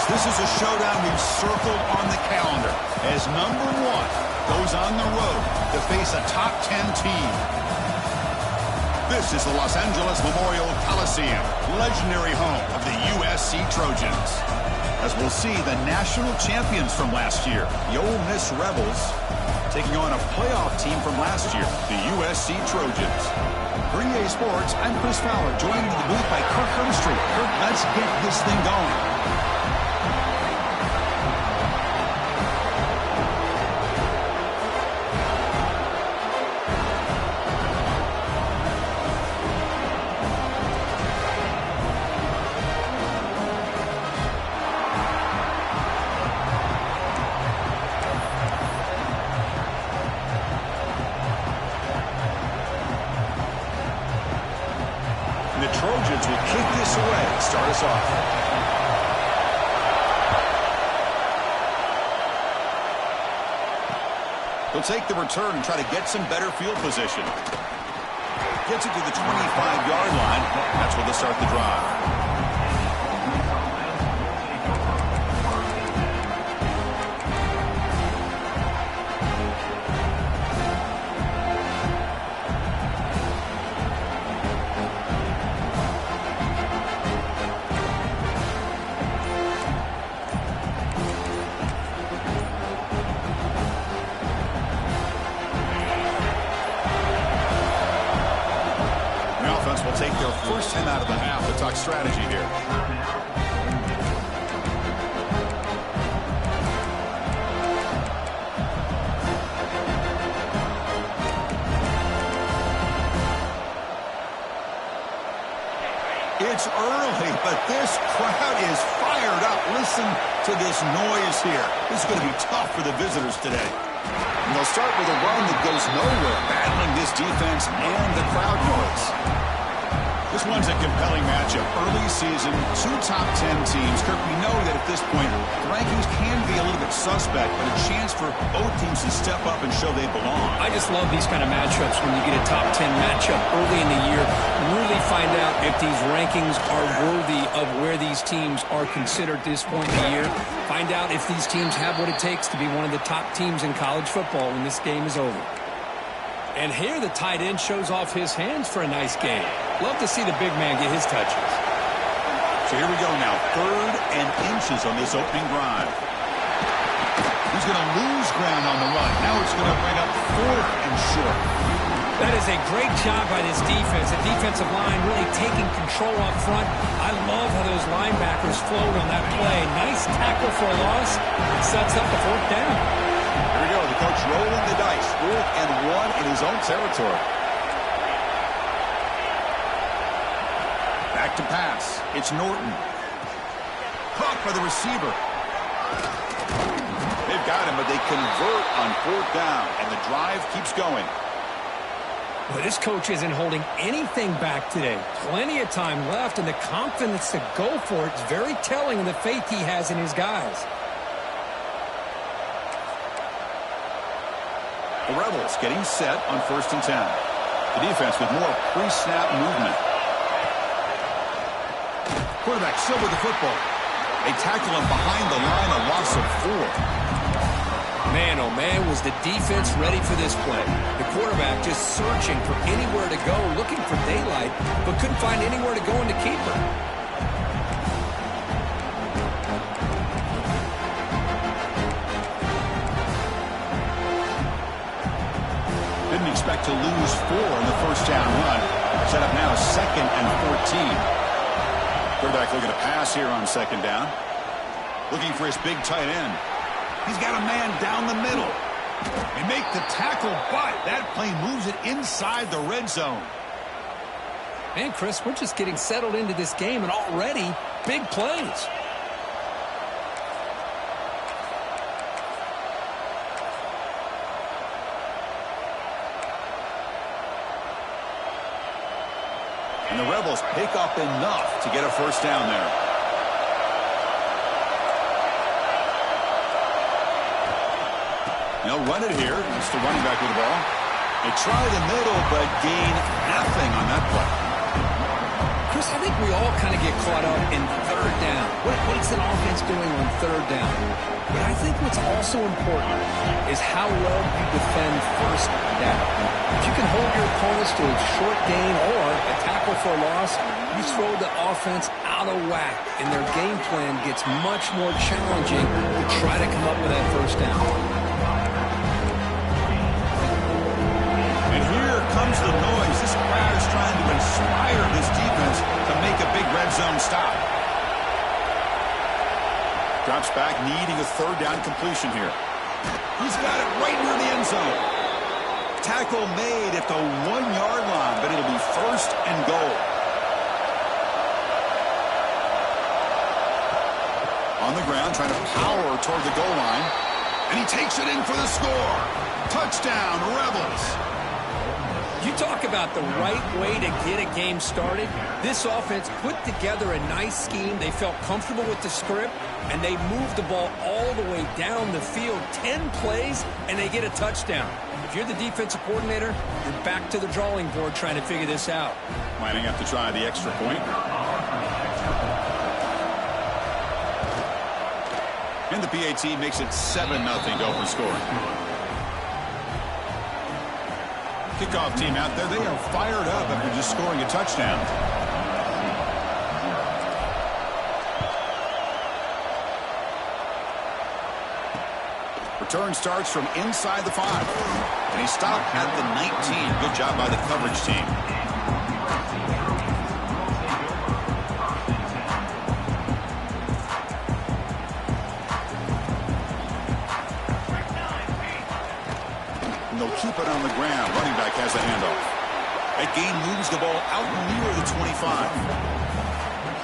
This is a showdown we've circled on the calendar as number 1 goes on the road to face a top 10 team. This is the Los Angeles Memorial Coliseum, legendary home of the USC Trojans. As we'll see the national champions from last year, the Ole Miss Rebels, taking on a playoff team from last year, the USC Trojans. For EA Sports, I'm Chris Fowler, joined in the booth by Kirk Hermstreet. Kirk, let's get this thing going. The Trojans will kick this away and start us off. They'll take the return and try to get some better field position. Gets it to the 25-yard line. That's where they'll start the drive. Take their first 10 out of the half to talk strategy here. It's early, but this crowd is fired up. Listen to this noise here. This is going to be tough for the visitors today. And they'll start with a run that goes nowhere, battling this defense and the crowd noise. This one's a compelling matchup. Early season, 2 top 10 teams. Kirk, we know that at this point, the rankings can be a little bit suspect, but a chance for both teams to step up and show they belong. I just love these kind of matchups when you get a top 10 matchup early in the year. Really find out if these rankings are worthy of where these teams are considered at this point in the year. Find out if these teams have what it takes to be one of the top teams in college football when this game is over. And here the tight end shows off his hands for a nice game. Love to see the big man get his touches. So here we go now. 3rd and inches on this opening drive. He's going to lose ground on the run. Now it's going to bring up 4th and short. That is a great job by this defense. The defensive line really taking control up front. I love how those linebackers flowed on that play. Nice tackle for a loss. It sets up the 4th down. Here we go. The coach rolling the dice. 4th and 1 in his own territory. Back to pass. It's Norton. Caught by the receiver. They've got him, but they convert on 4th down, and the drive keeps going. Well, this coach isn't holding anything back today. Plenty of time left, and the confidence to go for it is very telling in the faith he has in his guys. The Rebels getting set on 1st and 10. The defense with more pre-snap movement. Quarterback still with the football. They tackle him behind the line, a loss of 4. Man, oh man, was the defense ready for this play. The quarterback just searching for anywhere to go, looking for daylight, but couldn't find anywhere to go in the keeper. Didn't expect to lose 4 in the 1st down run. Set up now 2nd and 14. Quarterback looking to pass here on second down. Looking for his big tight end. He's got a man down the middle. They make the tackle, but that play moves it inside the red zone. Man, Chris, we're just getting settled into this game, and already big plays. And the Rebels pick up enough to get a first down there. They'll run it here. It's the running back with the ball. They try the middle, but gain nothing on that play. Chris, I think we all kind of get caught up in third down. What's an offense doing on third down? But I think what's also important is how well you defend first down. If you can hold your opponents to a short gain or a tackle for a loss, you throw the offense out of whack, and their game plan gets much more challenging to try to come up with that first down. And here comes the noise. This crowd is trying to inspire this defense to make a big red zone stop. Drops back, needing a third down completion here. He's got it right near the end zone. Tackle made at the 1-yard line, but it'll be first and goal. On the ground, trying to power toward the goal line. And he takes it in for the score. Touchdown, Rebels. You talk about the right way to get a game started. This offense put together a nice scheme. They felt comfortable with the script, and they moved the ball all the way down the field. 10 plays, and they get a touchdown. If you're the defensive coordinator, you're back to the drawing board trying to figure this out. Might have to try the extra point. And the PAT makes it 7-0 to open scoring. Kickoff team out there, they are fired up after just scoring a touchdown. Return starts from inside the 5. And he stopped at the 19. Good job by the coverage team. They'll keep it on the ground. Running back has the handoff. That gain moves the ball out near the 25.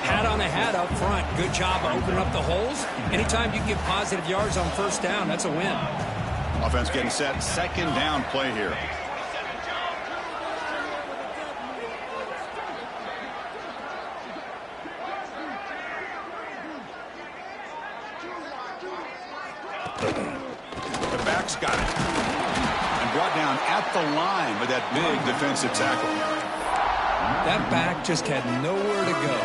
Hat on a hat up front. Good job of opening up the holes. Anytime you can get positive yards on first down, that's a win. Offense getting set. Second down play here. The back's got it. Brought down at the line with that big defensive tackle. That back just had nowhere to go.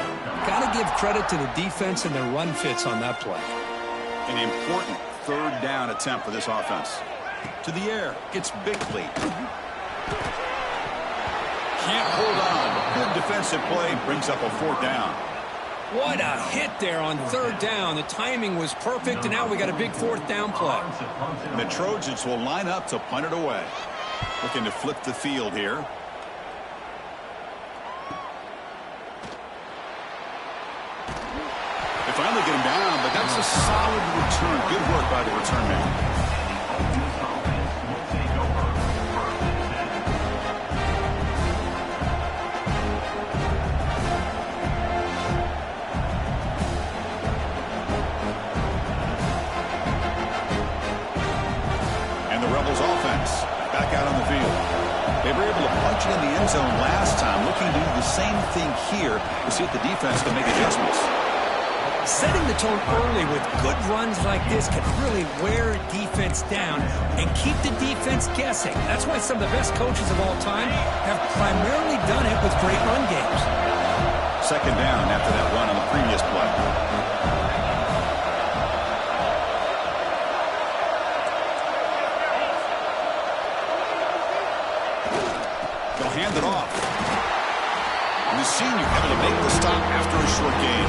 Got to give credit to the defense and their run fits on that play. An important third down attempt for this offense. To the air, it's Bickley. Can't hold on. Good defensive play brings up a fourth down. What a hit there on third down. The timing was perfect, and now we got a big fourth down play. The Trojans will line up to punt it away. Looking to flip the field here. They finally get him down, but that's a solid return. Good work by the return man. Offense back out on the field. They were able to punch it in the end zone last time. Looking to do the same thing here to see if the defense can make adjustments. Setting the tone early with good runs like this can really wear defense down and keep the defense guessing. That's why some of the best coaches of all time have primarily done it with great run games. Second down after that run on the previous play. Hand it off. And the senior able to make the stop after a short gain.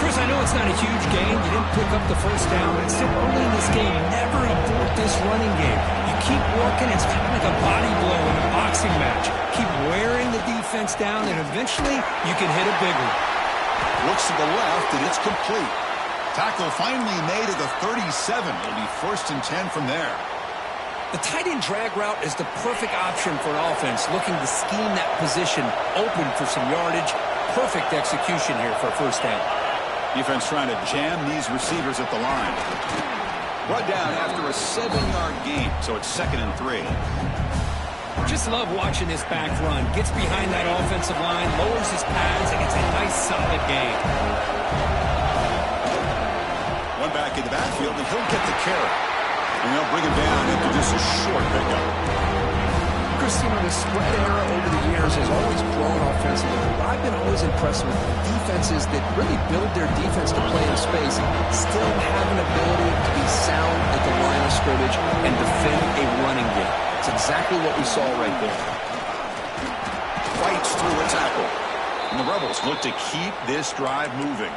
Chris, I know it's not a huge gain. You didn't pick up the first down, but still early in this game, never abort this running game. You keep working. It's kind of like a body blow in a boxing match. Keep wearing the defense down, and eventually you can hit a big one. Looks to the left, and it's complete. Tackle finally made at the 37. It'll be 1st and 10 from there. The tight end drag route is the perfect option for an offense looking to scheme that position open for some yardage. Perfect execution here for a 1st down. Defense trying to jam these receivers at the line. Brought down after a 7-yard gain, so it's 2nd and 3. Just love watching this back run. Gets behind that offensive line, lowers his pads, and gets a nice solid gain. One back in the backfield, and he'll get the carry. And they'll bring him down after just a short pickup. Chris, the spread era over the years has always grown offensively. I've been always impressed with defenses that really build their defense to play in space, still have an ability to be sound at the line of scrimmage and defend a running game. It's exactly what we saw right there. Fights through a tackle. And the Rebels look to keep this drive moving.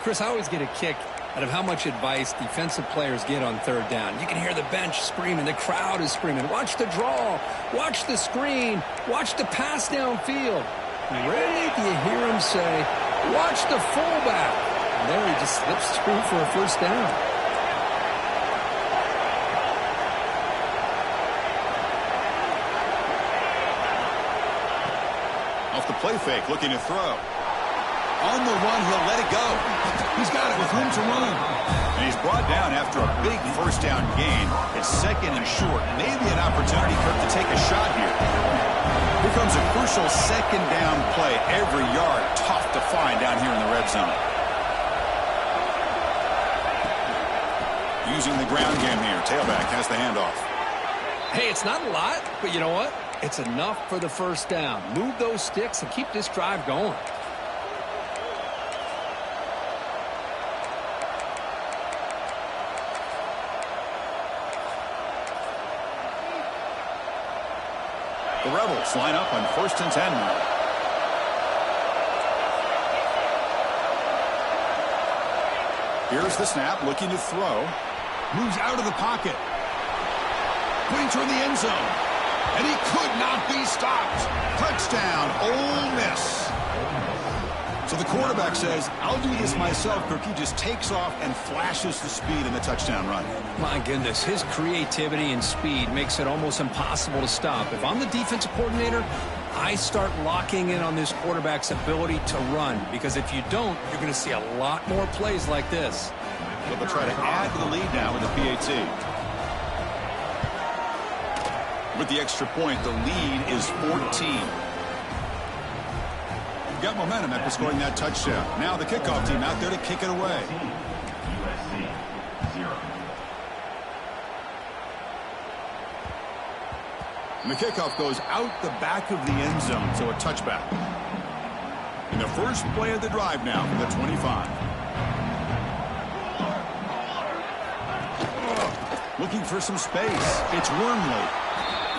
Chris, I always get a kick out of how much advice defensive players get on 3rd down. You can hear the bench screaming. The crowd is screaming. Watch the draw. Watch the screen. Watch the pass downfield. Rarely do you hear him say, watch the fullback. And there he just slips through for a 1st down. Off the play fake, looking to throw. On the run, he'll let it go. He's got it with room to run. And he's brought down after a big 1st down gain. It's 2nd and short. Maybe an opportunity for him to take a shot here. Here comes a crucial 2nd down play. Every yard tough to find down here in the red zone. Using the ground game here. Tailback has the handoff. Hey, it's not a lot, but you know what? It's enough for the 1st down. Move those sticks and keep this drive going. The Rebels line up on 1st and 10 now. Here's the snap, looking to throw. Moves out of the pocket. Putting toward the end zone. And he could not be stopped. Touchdown, Ole Miss. So the quarterback says, I'll do this myself. Kirk, he just takes off and flashes the speed in the touchdown run. My goodness, his creativity and speed makes it almost impossible to stop. If I'm the defensive coordinator, I start locking in on this quarterback's ability to run. Because if you don't, you're going to see a lot more plays like this. But they'll try to add to the lead now with the PAT. With the extra point, the lead is 14. Got momentum after scoring that touchdown. Now the kickoff team out there to kick it away. And the kickoff goes out the back of the end zone, so a touchback. And the first play of the drive now for the 25. Looking for some space. It's Wormley.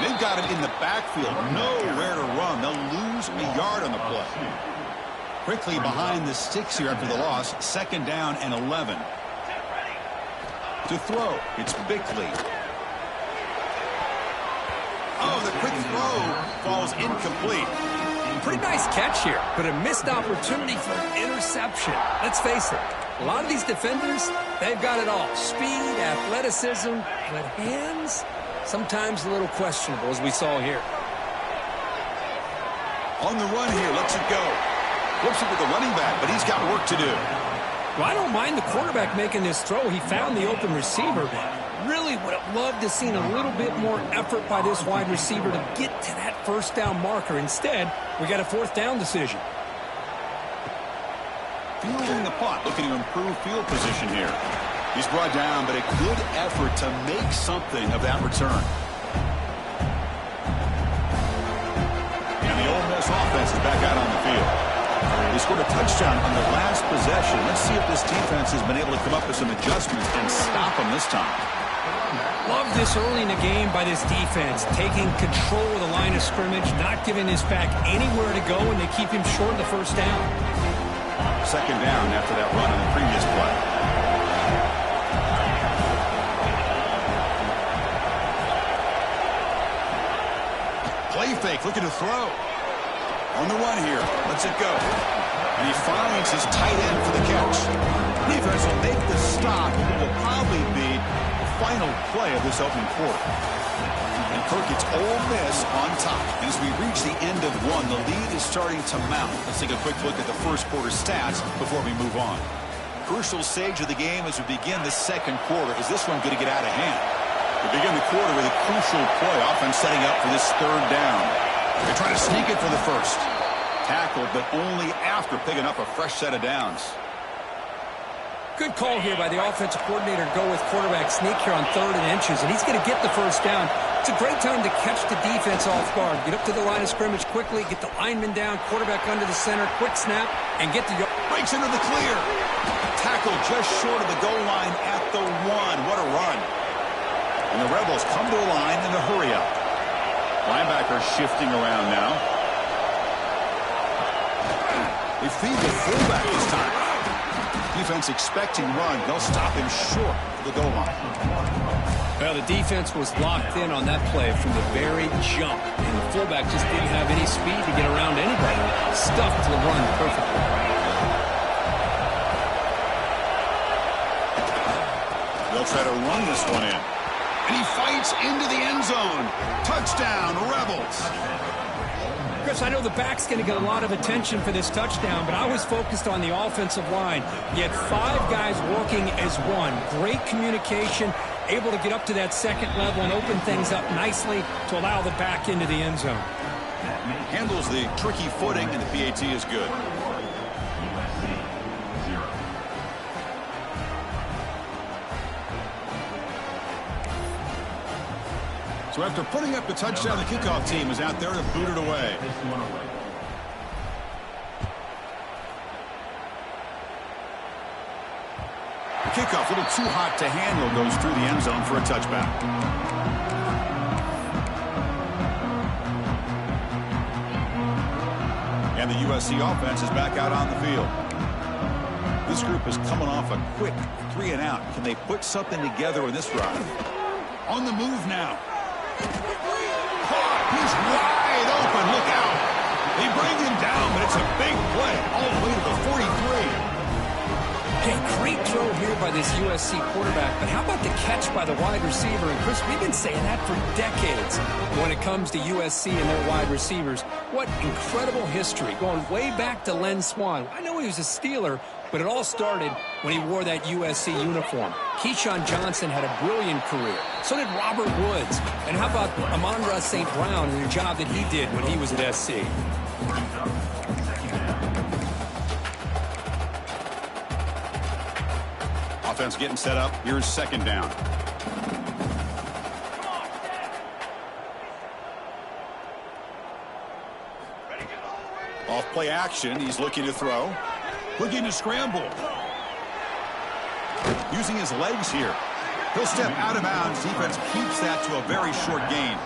They've got him in the backfield. Nowhere to run. They'll lose a yard on the play. Quickly behind the sticks here after the loss. 2nd down and 11. To throw, it's Bickley. Oh, the quick throw falls incomplete. Pretty nice catch here, but a missed opportunity for an interception. Let's face it, a lot of these defenders, they've got it all. Speed, athleticism, but hands, sometimes a little questionable, as we saw here. On the run here, lets it go. Flips it with the running back, but he's got work to do. Well, I don't mind the quarterback making this throw. He found the open receiver, but really would have loved to seen a little bit more effort by this wide receiver to get to that 1st down marker. Instead, we got a 4th down decision. Fielding the punt, looking to improve field position here. He's brought down, but a good effort to make something of that return. And the Ole Miss offense is back out on the field. They scored a touchdown on their last possession. Let's see if this defense has been able to come up with some adjustments and stop them this time. Love this early in the game by this defense, taking control of the line of scrimmage, not giving this back anywhere to go, and they keep him short of the 1st down. 2nd down after that run on the previous play. Play fake, looking to throw. On the run here, lets it go. And He finds his tight end for the catch. Defense will make the stop. It will probably be the final play of this opening quarter. And Kirk gets Ole Miss on top. And as we reach the end of one, the lead is starting to mount. Let's take a quick look at the first quarter stats before we move on. Crucial stage of the game as we begin the second quarter. Is this one going to get out of hand? We begin the quarter with a crucial play. Offense setting up for this third down. They try to sneak it for the first. Tackled, but only after picking up a fresh set of downs. Good call here by the offensive coordinator to go with quarterback sneak here on 3rd and inches, and he's going to get the first down. It's a great time to catch the defense off guard. Get up to the line of scrimmage quickly, get the lineman down, quarterback under the center, quick snap, and get the... Breaks into the clear. Tackled just short of the goal line at the 1. What a run. And the Rebels come to a line in a hurry up. Linebacker shifting around now. They feed the fullback this time. Defense expecting run. They'll stop him short of the goal line. Well, the defense was locked in on that play from the very jump. And the fullback just didn't have any speed to get around anybody. Stuffed the run perfectly. They'll try to run this one in. And he fights into the end zone. Touchdown, Rebels. Chris, I know the back's going to get a lot of attention for this touchdown, but I was focused on the offensive line. You had 5 guys working as one. Great communication, able to get up to that second level and open things up nicely to allow the back into the end zone. Handles the tricky footing, and the PAT is good. So after putting up the touchdown, the kickoff team is out there to boot it away. The kickoff, a little too hot to handle, goes through the end zone for a touchback. And the USC offense is back out on the field. This group is coming off a quick 3 and out. Can they put something together in this drive? On the move now. He's wide open. Look out. They bring him down, but it's a big play all the way to the 43. Okay, great throw here by this USC quarterback, but how about the catch by the wide receiver? And Chris, we've been saying that for decades when it comes to USC and their wide receivers. What incredible history, going way back to Len Swan. I know he was a Steeler, but it all started when he wore that USC uniform. Keyshawn Johnson had a brilliant career. So did Robert Woods. And how about Amon-Ra St. Brown and the job that he did when he was at SC? Offense getting set up. Here's second down. Off play action. He's looking to throw. Looking to scramble. Using his legs here. He'll step out of bounds. Defense keeps that to a very short gain.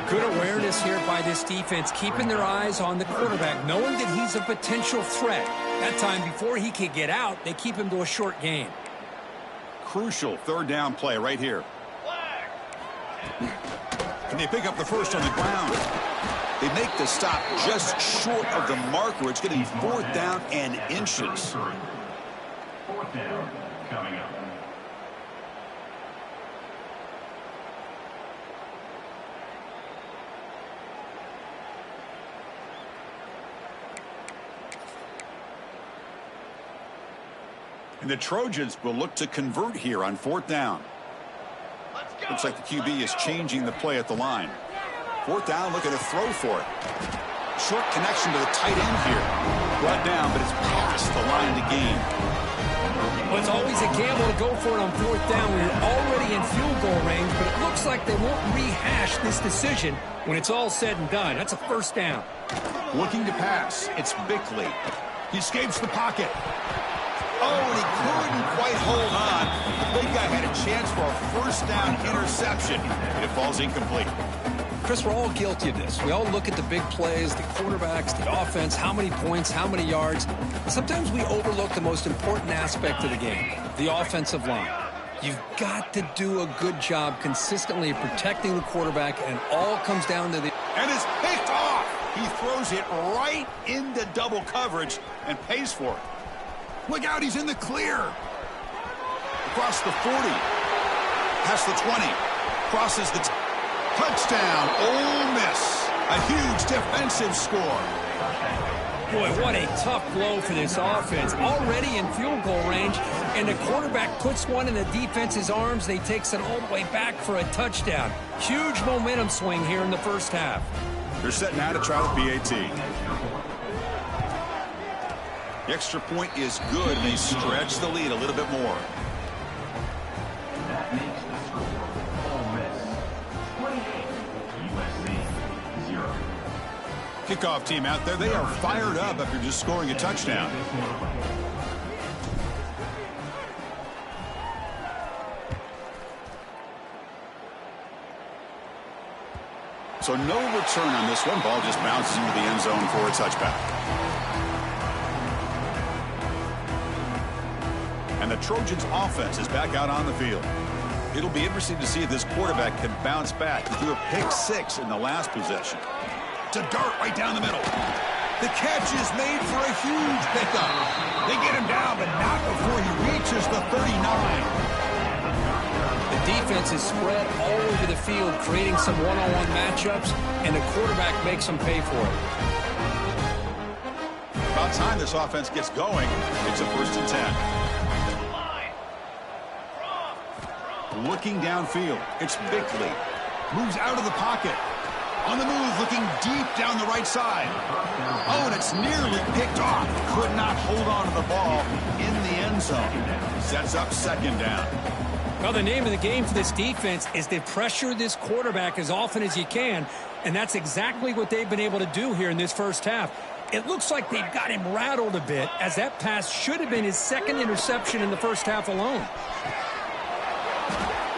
Good awareness here by this defense, keeping their eyes on the quarterback, knowing that he's a potential threat. That time, before he could get out, they keep him to a short gain. Crucial third down play right here. Can they pick up the first on the ground? They make the stop just short of the marker. It's getting 4th down and inches. 4th down coming up. And the Trojans will look to convert here on 4th down. Looks like the QB is changing the play at the line. 4th down, looking to throw for it. Short connection to the tight end here. Brought down, but it's past the line to gain. Well, it's always a gamble to go for it on 4th down when you're already in field goal range, but it looks like they won't rehash this decision when it's all said and done. That's a 1st down. Looking to pass. It's Bickley. He escapes the pocket. Oh, and he couldn't quite hold on. The big guy had a chance for a 1st down interception, and it falls incomplete. Chris, we're all guilty of this. We all look at the big plays, the quarterbacks, the offense, how many points, how many yards. Sometimes we overlook the most important aspect of the game, the offensive line. You've got to do a good job consistently protecting the quarterback, and it all comes down to the... And it's picked off. He throws it right into double coverage and pays for it. Look out, he's in the clear. Across the 40. Past the 20. Crosses the touchdown. Ole Miss. A huge defensive score. Boy, what a tough blow for this offense. Already in field goal range, and the quarterback puts one in the defense's arms. They takes it all the way back for a touchdown. Huge momentum swing here in the first half. They're setting out to try the PAT. The extra point is good, and they stretch the lead a little bit more. That makes the score Ole Miss 28, USC 0. Kickoff team out there, they are fired up after just scoring a touchdown. So no return on this one. Ball just bounces into the end zone for a touchback. And the Trojans offense is back out on the field. It'll be interesting to see if this quarterback can bounce back. He threw a pick 6 in the last possession. To dart right down the middle. The catch is made for a huge pickup. They get him down, but not before he reaches the 39. The defense is spread all over the field, creating some one-on-one matchups, and the quarterback makes them pay for it. About time this offense gets going. It's a 1st and 10. Looking downfield, it's Bickley. Moves out of the pocket. On the move, looking deep down the right side. Oh, and it's nearly picked off. Could not hold on to the ball in the end zone. Sets up 2nd down. Well, the name of the game for this defense is to pressure this quarterback as often as you can, and that's exactly what they've been able to do here in this first half. It looks like they've got him rattled a bit, as that pass should have been his 2nd interception in the first half alone.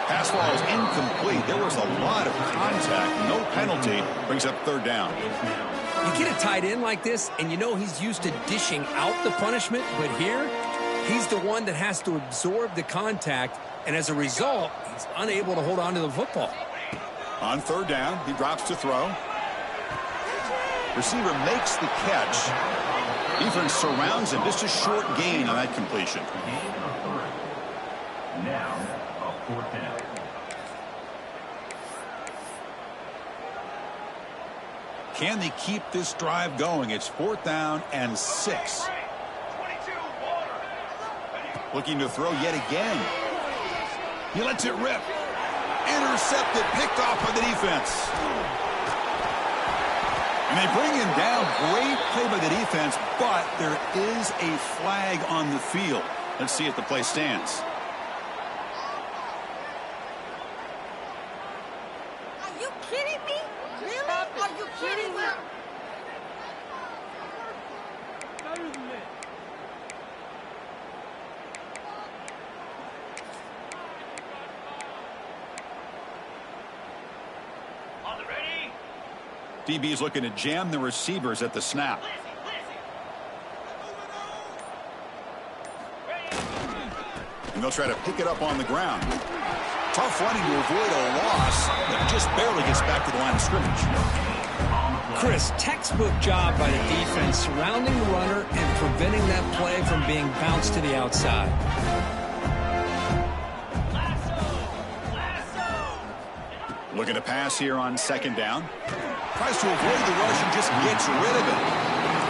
Pass ball is incomplete. There was a lot of contact. No penalty. Brings up 3rd down. You get a tight end like this, and you know he's used to dishing out the punishment, but here, he's the one that has to absorb the contact, and as a result, he's unable to hold on to the football. On 3rd down, he drops to throw. Receiver makes the catch. Defense surrounds him. Just a short gain on that completion. Now, a 4th down. Can they keep this drive going? It's 4th down and 6. Looking to throw yet again. He lets it rip. Intercepted, picked off by the defense. And they bring him down. Great play by the defense, but there is a flag on the field. Let's see if the play stands. Are you kidding me? Really? Are you kidding me? DB's looking to jam the receivers at the snap. And they'll try to pick it up on the ground. Tough running to avoid a loss, but just barely gets back to the line of scrimmage. Chris, textbook job by the defense surrounding the runner and preventing that play from being bounced to the outside. Looking to pass here on 2nd down. Tries to avoid the rush and just gets rid of it.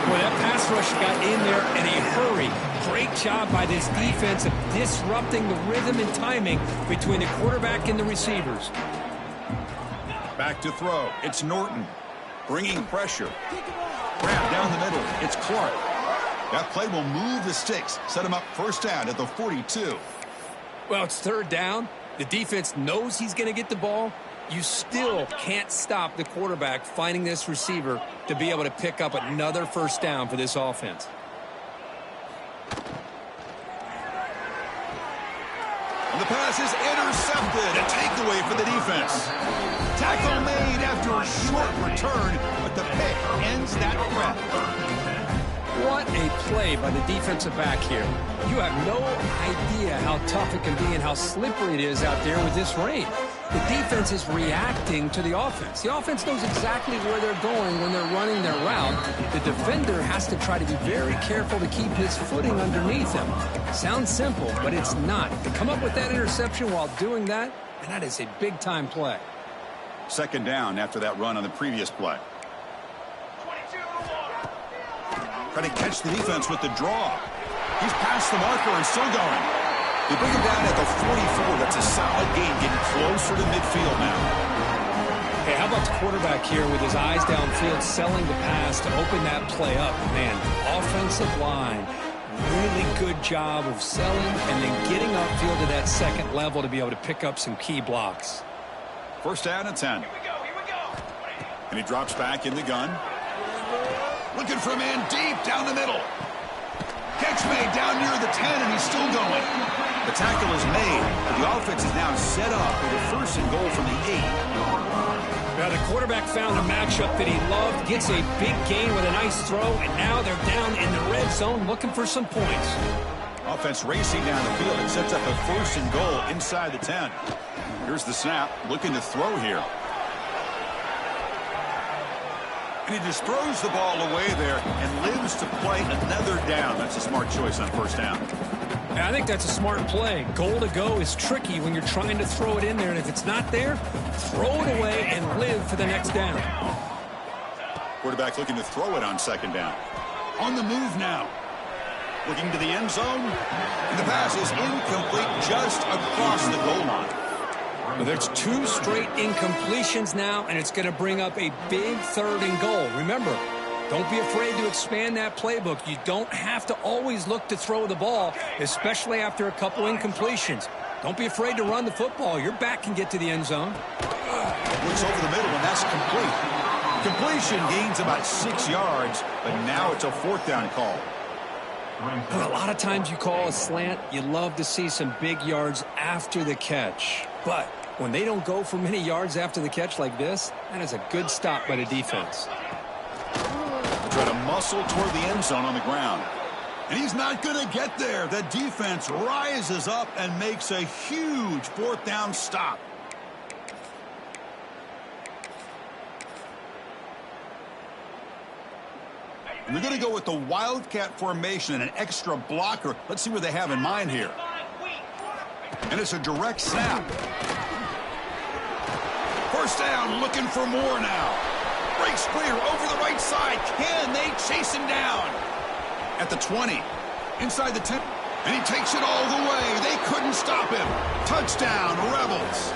Well, that pass rush got in there in a hurry. Great job by this defense of disrupting the rhythm and timing between the quarterback and the receivers. Back to throw. It's Norton. Bringing pressure. Grab down the middle. It's Clark. That play will move the sticks. Set him up 1st down at the 42. Well, it's 3rd down. The defense knows he's going to get the ball. You still can't stop the quarterback finding this receiver to be able to pick up another 1st down for this offense. And the pass is intercepted. A takeaway for the defense. Tackle made after a short return, but the pick ends that threat. What a play by the defensive back here. You have no idea how tough it can be and how slippery it is out there with this rain. The defense is reacting to the offense. The offense knows exactly where they're going when they're running their route. The defender has to try to be very careful to keep his footing underneath him. Sounds simple, but it's not. To come up with that interception while doing that, and that is a big-time play. Second down after that run on the previous play. Trying to catch the defense with the draw. He's past the marker and still going. They bring him down at the 44. That's a solid gain, getting closer to midfield now. Hey, how about the quarterback here with his eyes downfield, selling the pass to open that play up? Man, offensive line, really good job of selling and then getting upfield to that second level to be able to pick up some key blocks. First down and 10. Here we go. And he drops back in the gun. Looking for a man deep down the middle. Catch made down near the 10, and he's still going. The tackle is made, but the offense is now set up with a first and goal from the 8. Now the quarterback found a matchup that he loved, gets a big gain with a nice throw, and now they're down in the red zone looking for some points. Offense racing down the field. It sets up a first and goal inside the 10. Here's the snap, looking to throw here. And he just throws the ball away there and lives to play another down. That's a smart choice on first down. I think that's a smart play. Goal to go is tricky when you're trying to throw it in there, and if it's not there, throw it away and live for the next down. Quarterback looking to throw it on second down. On the move now. Looking to the end zone. And the pass is incomplete just across the goal line. Well, there's 2 straight incompletions now, and it's going to bring up a big third and goal. Remember, don't be afraid to expand that playbook. You don't have to always look to throw the ball, especially after a couple incompletions. Don't be afraid to run the football. Your back can get to the end zone. Looks over the middle, and that's complete. Completion gains about 6 yards, but now it's a fourth down call. But a lot of times you call a slant, you love to see some big yards after the catch. But when they don't go for many yards after the catch like this, that is a good stop by the defense. Try to muscle toward the end zone on the ground. And he's not going to get there. The defense rises up and makes a huge fourth down stop. And they're going to go with the Wildcat formation and an extra blocker. Let's see what they have in mind here. And it's a direct snap. First down, looking for more now. Breaks clear over the right side. Can they chase him down? At the 20. Inside the 10. And he takes it all the way. They couldn't stop him. Touchdown, Rebels.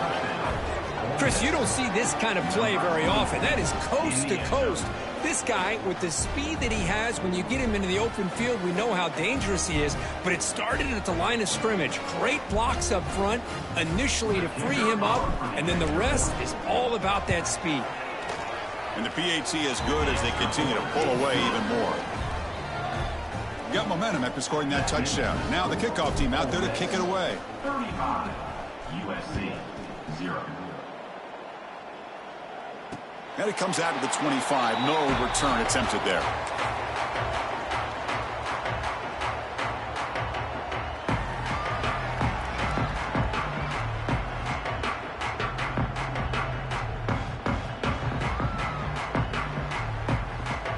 Chris, you don't see this kind of play very often. That is coast to coast. This guy, with the speed that he has, when you get him into the open field, we know how dangerous he is. But it started at the line of scrimmage. Great blocks up front initially to free him up, and then the rest is all about that speed. And the PAT is good as they continue to pull away even more. Got momentum after scoring that touchdown. Now the kickoff team out there to kick it away. 35, USC, 0. And it comes out of the 25. No return attempted there.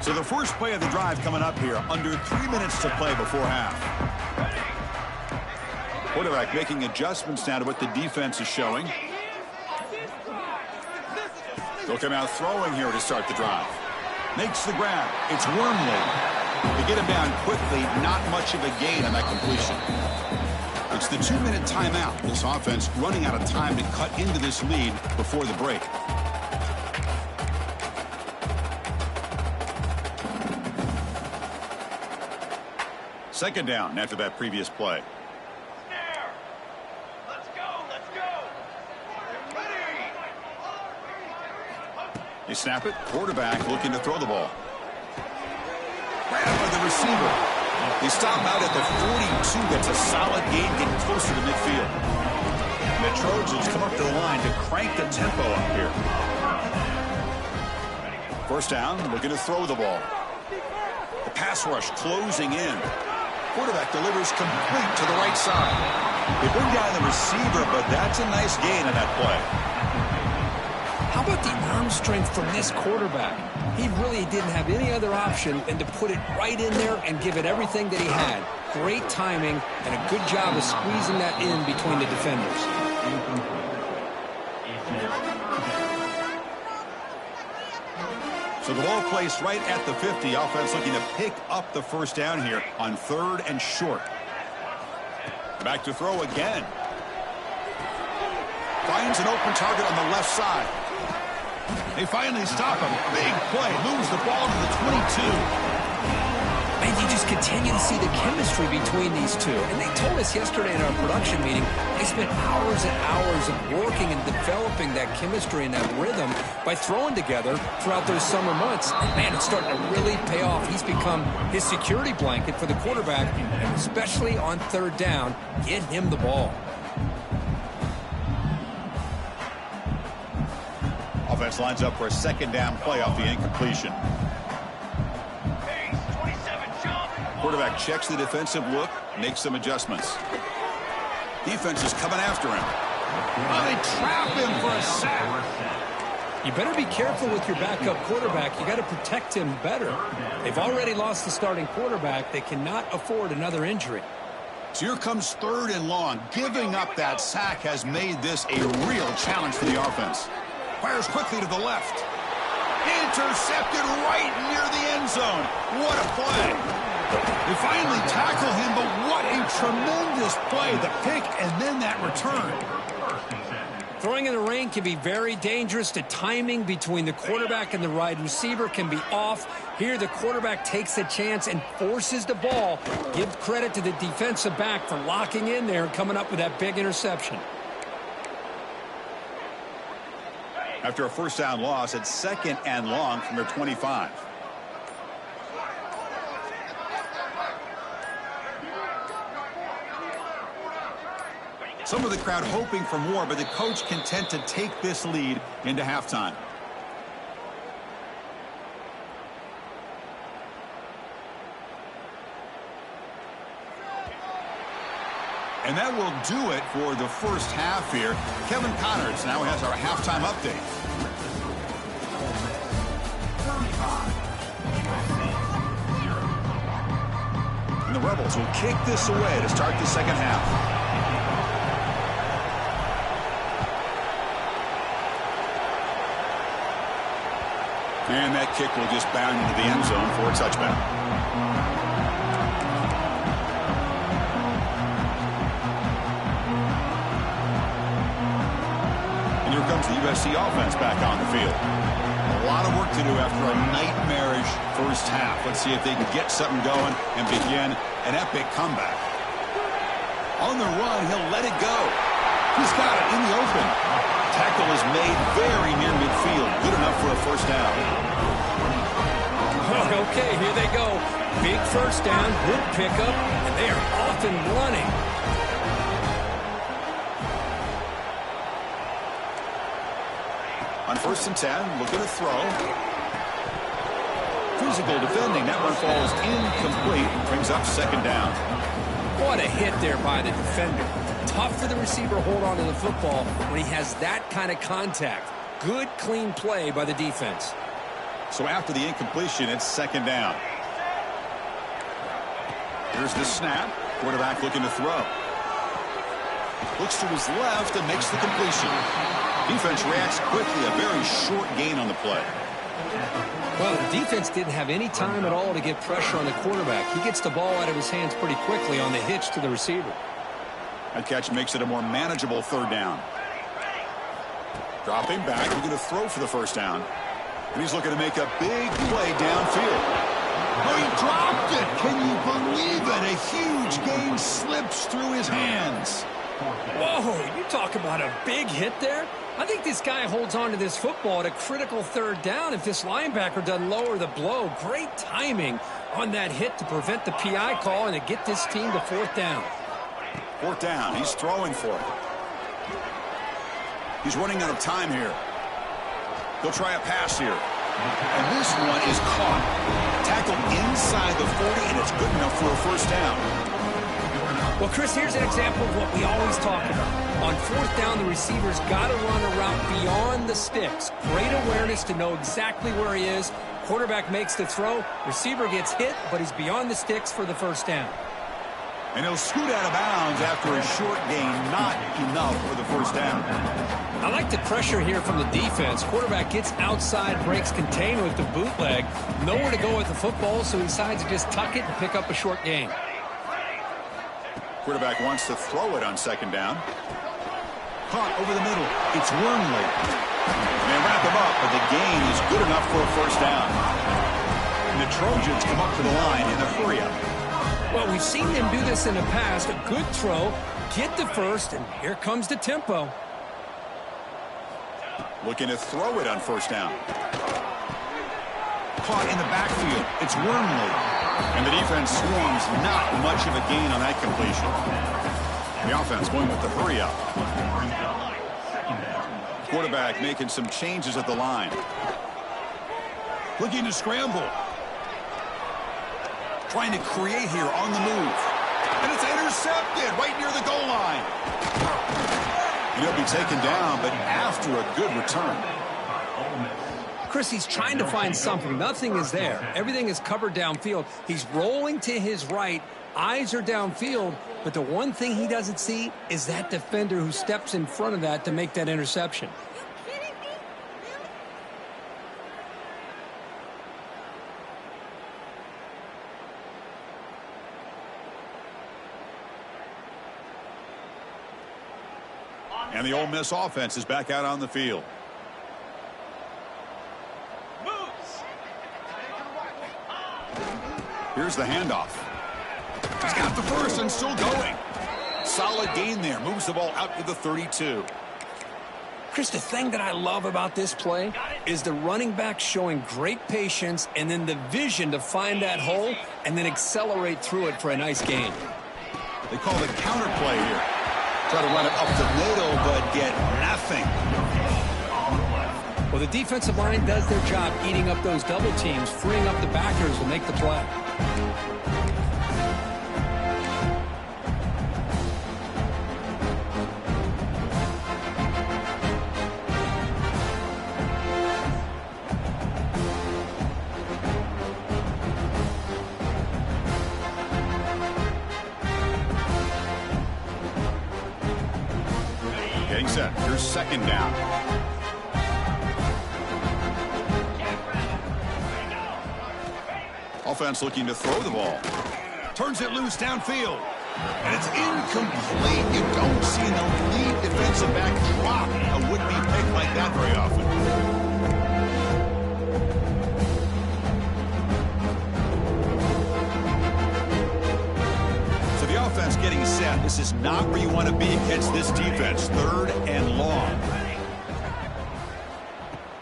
So the first play of the drive coming up here. Under 3 minutes to play before half. Quarterback making adjustments now to what the defense is showing. They'll come out throwing here to start the drive. Makes the grab. It's Wormley. They get him down quickly. Not much of a gain on that completion. It's the 2-minute timeout. This offense running out of time to cut into this lead before the break. Second down after that previous play. They snap it. Quarterback looking to throw the ball. Grab by the receiver. They stop out at the 42. That's a solid gain, getting closer to midfield. And the Trojans come up to the line to crank the tempo up here. First down, looking to throw the ball. The pass rush closing in. Quarterback delivers complete to the right side. They bring down the receiver, but that's a nice gain on that play. How about the arm strength from this quarterback? He really didn't have any other option than to put it right in there and give it everything that he had. Great timing and a good job of squeezing that in between the defenders. So the ball placed right at the 50. Offense looking to pick up the first down here on 3rd and short. Back to throw again. Finds an open target on the left side. They finally stop him. Big play. Moves the ball to the 22. And you just continue to see the chemistry between these two. And they told us yesterday in our production meeting, they spent hours and hours of working and developing that chemistry and that rhythm by throwing together throughout those summer months. And man, it's starting to really pay off. He's become his security blanket for the quarterback, and especially on 3rd down, get him the ball. Offense lines up for a 2nd down play off the incompletion. Quarterback checks the defensive look, makes some adjustments. Defense is coming after him. Oh, they trap him for a sack. You better be careful with your backup quarterback. You got to protect him better. They've already lost the starting quarterback. They cannot afford another injury. So here comes 3rd and long. Giving up that sack has made this a real challenge for the offense. Fires quickly to the left. Intercepted right near the end zone. What a play. They finally tackle him, but what a tremendous play. The pick and then that return. Throwing in the rain can be very dangerous. The timing between the quarterback and the wide receiver can be off. Here the quarterback takes a chance and forces the ball. Give credit to the defensive back for locking in there and coming up with that big interception. After a 1st down loss, it's 2nd and long from their 25. Some of the crowd hoping for more, but the coach content to take this lead into halftime. And that will do it for the first half here. Kevin Connors now has our halftime update. And the Rebels will kick this away to start the 2nd half. And that kick will just bound into the end zone for a touchback. And here comes the USC offense back on the field. A lot of work to do after a nightmarish first half. Let's see if they can get something going and begin an epic comeback. On the run, he'll let it go. He's got it in the open. Tackle is made very near midfield. Good enough for a 1st down. Okay, here they go. Big 1st down, good pickup, and they are off and running. On 1st and 10, looking to throw. Physical defending. That one falls incomplete. Brings up 2nd down. What a hit there by the defender. Tough for the receiver to hold on to the football when he has that kind of contact. Good, clean play by the defense. So after the incompletion, it's 2nd down. Here's the snap. Quarterback looking to throw. Looks to his left and makes the completion. Defense reacts quickly. A very short gain on the play. Well, the defense didn't have any time at all to get pressure on the quarterback. He gets the ball out of his hands pretty quickly on the hitch to the receiver. That catch makes it a more manageable 3rd down. Dropping back, looking to throw for the 1st down. And he's looking to make a big play downfield. Oh, he dropped it! Can you believe it? A huge gain slips through his hands. Whoa, you talk about a big hit there. I think this guy holds on to this football at a critical 3rd down if this linebacker doesn't lower the blow. Great timing on that hit to prevent the PI call and to get this team to 4th down. 4th down. He's throwing for it. He's running out of time here. He'll try a pass here. And this one is caught. Tackled inside the 40, and it's good enough for a 1st down. Well, Chris, here's an example of what we always talk about. On fourth down, the receiver's got to run a route beyond the sticks. Great awareness to know exactly where he is. Quarterback makes the throw. Receiver gets hit, but he's beyond the sticks for the first down. And he'll scoot out of bounds after a short gain. Not enough for the first down. I like the pressure here from the defense. Quarterback gets outside, breaks contain with the bootleg. Nowhere to go with the football, so he decides to just tuck it and pick up a short gain. Quarterback wants to throw it on second down. Caught over the middle. It's Wormley. And they wrap him up, but the gain is good enough for a first down. And the Trojans come up to the line in a hurry-up. Well, we've seen them do this in the past. A good throw, get the first, and here comes the tempo. Looking to throw it on first down. Caught in the backfield. It's Wormley. And the defense swarms. Not much of a gain on that completion. The offense going with the hurry-up. Quarterback making some changes at the line. Looking to scramble. Trying to create here on the move. And it's intercepted right near the goal line. And he'll be taken down, but after a good return. Chris, he's trying to find something. Nothing is there. Everything is covered downfield. He's rolling to his right. Eyes are downfield. But the one thing he doesn't see is that defender who steps in front of that to make that interception. You kidding me? And the Ole Miss offense is back out on the field. Here's the handoff. He's got the first and still going. Solid gain there. Moves the ball out to the 32. Chris, the thing that I love about this play is the running back showing great patience and then the vision to find that hole and then accelerate through it for a nice gain. They call the counter play here. Try to run it up the middle, but get nothing. Well, the defensive line does their job eating up those double teams. Freeing up the backers will make the play. Getting set. Here's second down. Offense looking to throw the ball. Turns it loose downfield. And it's incomplete. You don't see the lead defensive back drop a would-be pick like that very often. So the offense getting set. This is not where you want to be against this defense. Third and long.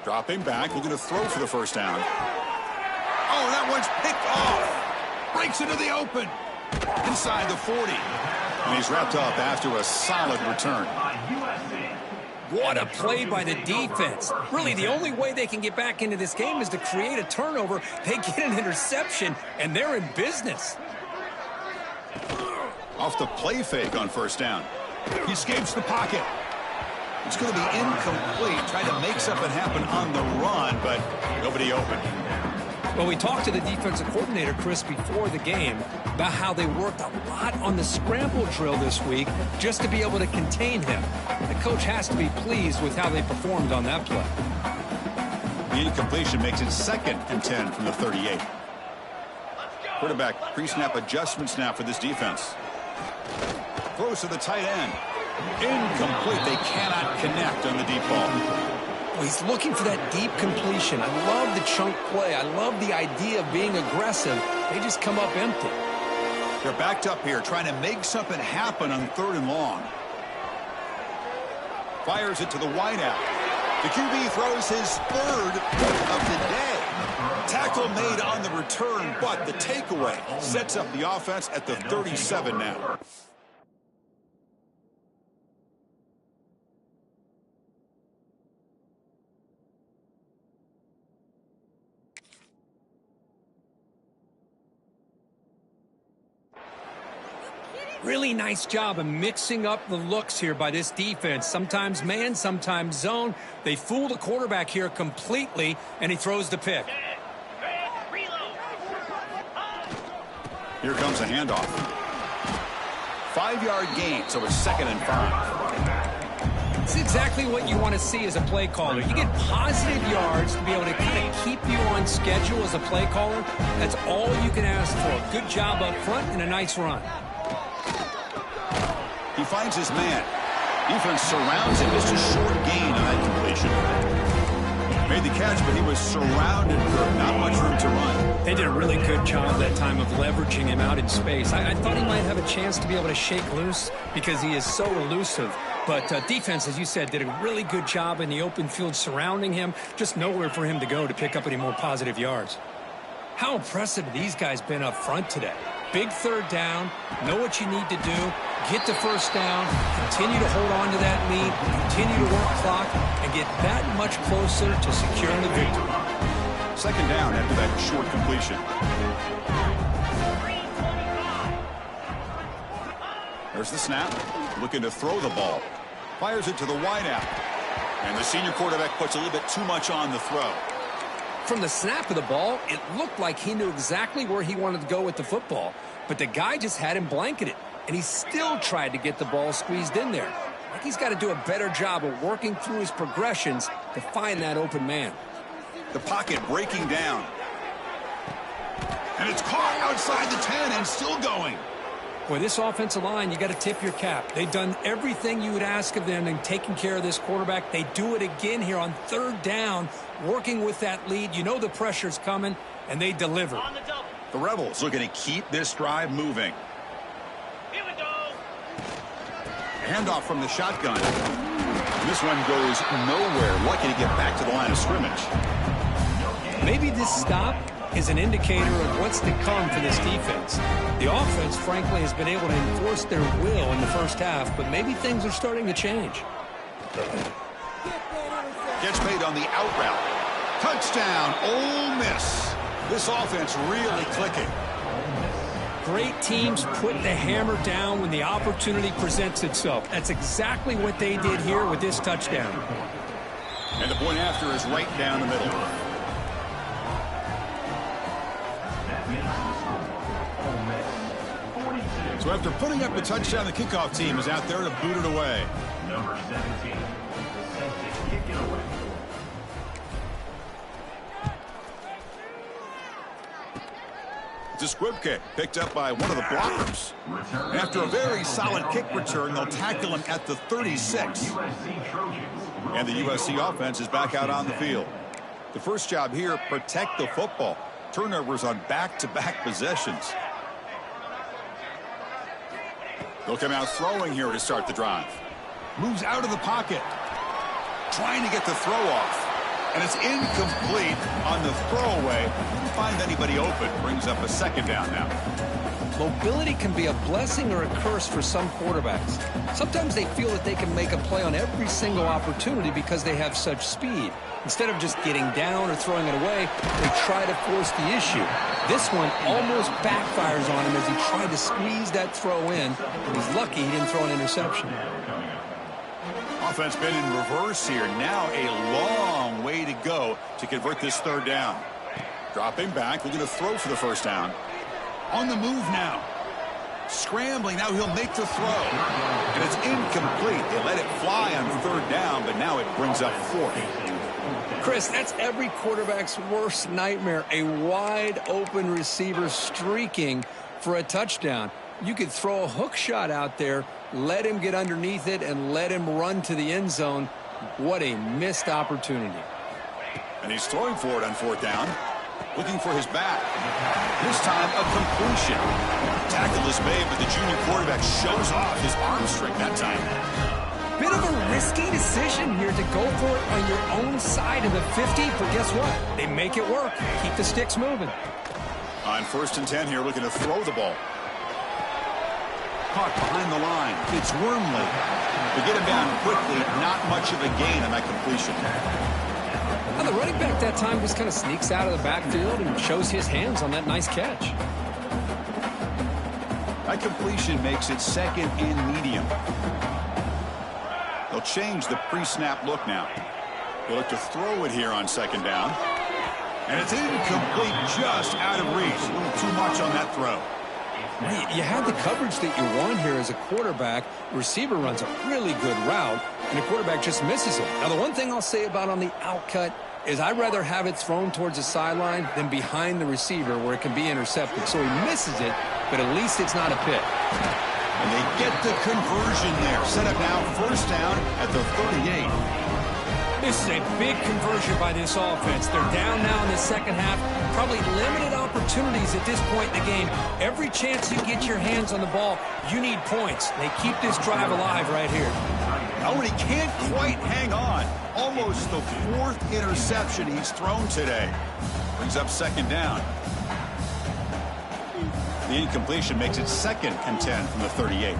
Dropping back. Looking to throw for the first down. Oh, that one's picked off. Breaks into the open. Inside the 40. And he's wrapped up after a solid return. What a play by the defense. Really, the only way they can get back into this game is to create a turnover. They get an interception, and they're in business. Off the play fake on first down. He escapes the pocket. It's going to be incomplete. Trying to make something happen on the run, but nobody open. Well, we talked to the defensive coordinator, Chris, before the game about how they worked a lot on the scramble drill this week just to be able to contain him. The coach has to be pleased with how they performed on that play. The incompletion makes it 2nd and 10 from the 38. Quarterback pre-snap adjustment snap for this defense. Throws to the tight end. Incomplete. They cannot connect on the deep ball. Well, he's looking for that deep completion. I love the chunk play. I love the idea of being aggressive. They just come up empty. They're backed up here trying to make something happen on 3rd and long. Fires it to the wideout. The QB throws his 3rd of the day. Tackle made on the return, but the takeaway sets up the offense at the 37 now. Really nice job of mixing up the looks here by this defense. Sometimes man, sometimes zone. They fool the quarterback here completely, and he throws the pick. Here comes a handoff. 5-yard gain, so it's 2nd and 5. It's exactly what you want to see as a play caller. You get positive yards to be able to kind of keep you on schedule as a play caller. That's all you can ask for. Good job up front and a nice run. He finds his man. Defense surrounds him. Just a short gain on that completion. Made the catch, but he was surrounded for not much room to run. They did a really good job that time of leveraging him out in space. I thought he might have a chance to be able to shake loose because he is so elusive. But defense, as you said, did a really good job in the open field surrounding him. Just nowhere for him to go to pick up any more positive yards. How impressive have these guys been up front today? Big 3rd down, know what you need to do, get the 1st down, continue to hold on to that lead, continue to work clock, and get that much closer to securing the victory. 2nd down after that short completion. There's the snap, looking to throw the ball. Fires it to the wideout. And the senior quarterback puts a little bit too much on the throw. From the snap of the ball, it looked like he knew exactly where he wanted to go with the football. But the guy just had him blanketed, and he still tried to get the ball squeezed in there. I think he's got to do a better job of working through his progressions to find that open man. The pocket breaking down. And it's caught outside the 10 and still going. Boy, this offensive line, you got to tip your cap. They've done everything you would ask of them in taking care of this quarterback. They do it again here on 3rd down, working with that lead. You know the pressure's coming, and they deliver. The Rebels looking to keep this drive moving. Here we go. Handoff from the shotgun. And this one goes nowhere. Lucky to get back to the line of scrimmage. Maybe this stop is an indicator of what's to come for this defense. The offense, frankly, has been able to enforce their will in the 1st half, but maybe things are starting to change. Gets made on the out route. Touchdown, Ole Miss. This offense really clicking. Great teams put the hammer down when the opportunity presents itself. That's exactly what they did here with this touchdown. And the point after is right down the middle. So after putting up the touchdown, the kickoff team is out there to boot it away. Number 17. Sent to kick it away. It's a squib kick picked up by one of the blockers. After a very solid kick return, they'll tackle him at the 36. And the USC offense is back out on the field. The first job here, protect the football. Turnovers on back-to-back possessions. They'll come out throwing here to start the drive. Moves out of the pocket. Trying to get the throw off. And it's incomplete on the throwaway. Didn't find anybody open. Brings up a 2nd down now. Mobility can be a blessing or a curse for some quarterbacks. Sometimes they feel that they can make a play on every single opportunity because they have such speed. Instead of just getting down or throwing it away, they try to force the issue. This one almost backfires on him as he tried to squeeze that throw in. He's lucky he didn't throw an interception. Offense been in reverse here. Now a long way to go to convert this 3rd down. Dropping back, looking to throw for the 1st down. On the move now. Scrambling, now he'll make the throw. And it's incomplete. They let it fly on 3rd down, but now it brings up 4th. Chris, that's every quarterback's worst nightmare. A wide-open receiver streaking for a touchdown. You could throw a hook shot out there, let him get underneath it, and let him run to the end zone. What a missed opportunity. And he's throwing for it on 4th down. Looking for his back. This time, a completion. Tackle is made, but the junior quarterback shows off his arm strength that time. Bit of a risky decision here to go for it on your own side of the 50, but guess what? They make it work. Keep the sticks moving. On 1st and 10 here, looking to throw the ball. Caught behind the line. It's Wormley. They get him down quickly. Not much of a gain on that completion. Now the running back that time just kind of sneaks out of the backfield and shows his hands on that nice catch. That completion makes it second and medium. They'll change the pre-snap look now. They'll look to throw it here on second down. And it's incomplete, just out of reach. A little too much on that throw. You had the coverage that you want here as a quarterback. Receiver runs a really good route, and the quarterback just misses it. Now, the one thing I'll say about on the outcut is I'd rather have it thrown towards the sideline than behind the receiver where it can be intercepted. So he misses it, but at least it's not a pick. And they get the conversion there. Set up now, first down at the 38. This is a big conversion by this offense. They're down now in the second half. Probably limited opportunities at this point in the game. Every chance you get your hands on the ball, you need points. They keep this drive alive right here. Oh, and he can't quite hang on. Almost the fourth interception he's thrown today. Brings up second down. The incompletion makes it second and 10 from the 38.